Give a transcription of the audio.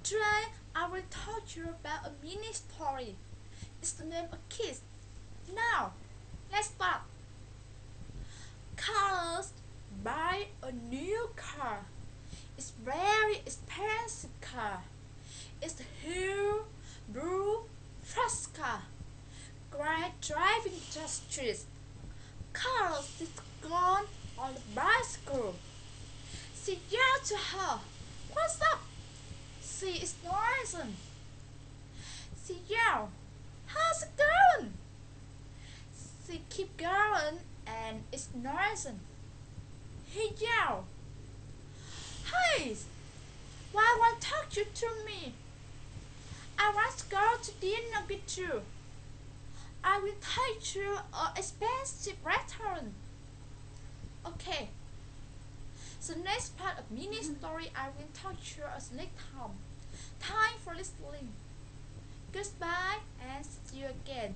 Today I will talk you about a mini story. It's the name of Kiss. Now, let's start. Carlos buy a new car. It's very expensive car. It's a huge, blue, fast car. Great driving the streets. Carlos is gone on the bicycle. She yelled to her, "What's up?" She is noisy. She yelled, "How's it going?" She keep going and it's noisy. He yelled, "Hey, why won't talk you to me? I want to go to dinner with you. I will take you an expensive restaurant." Okay, the next part of mini story I will talk you as next time. Time for listening. Goodbye and see you again.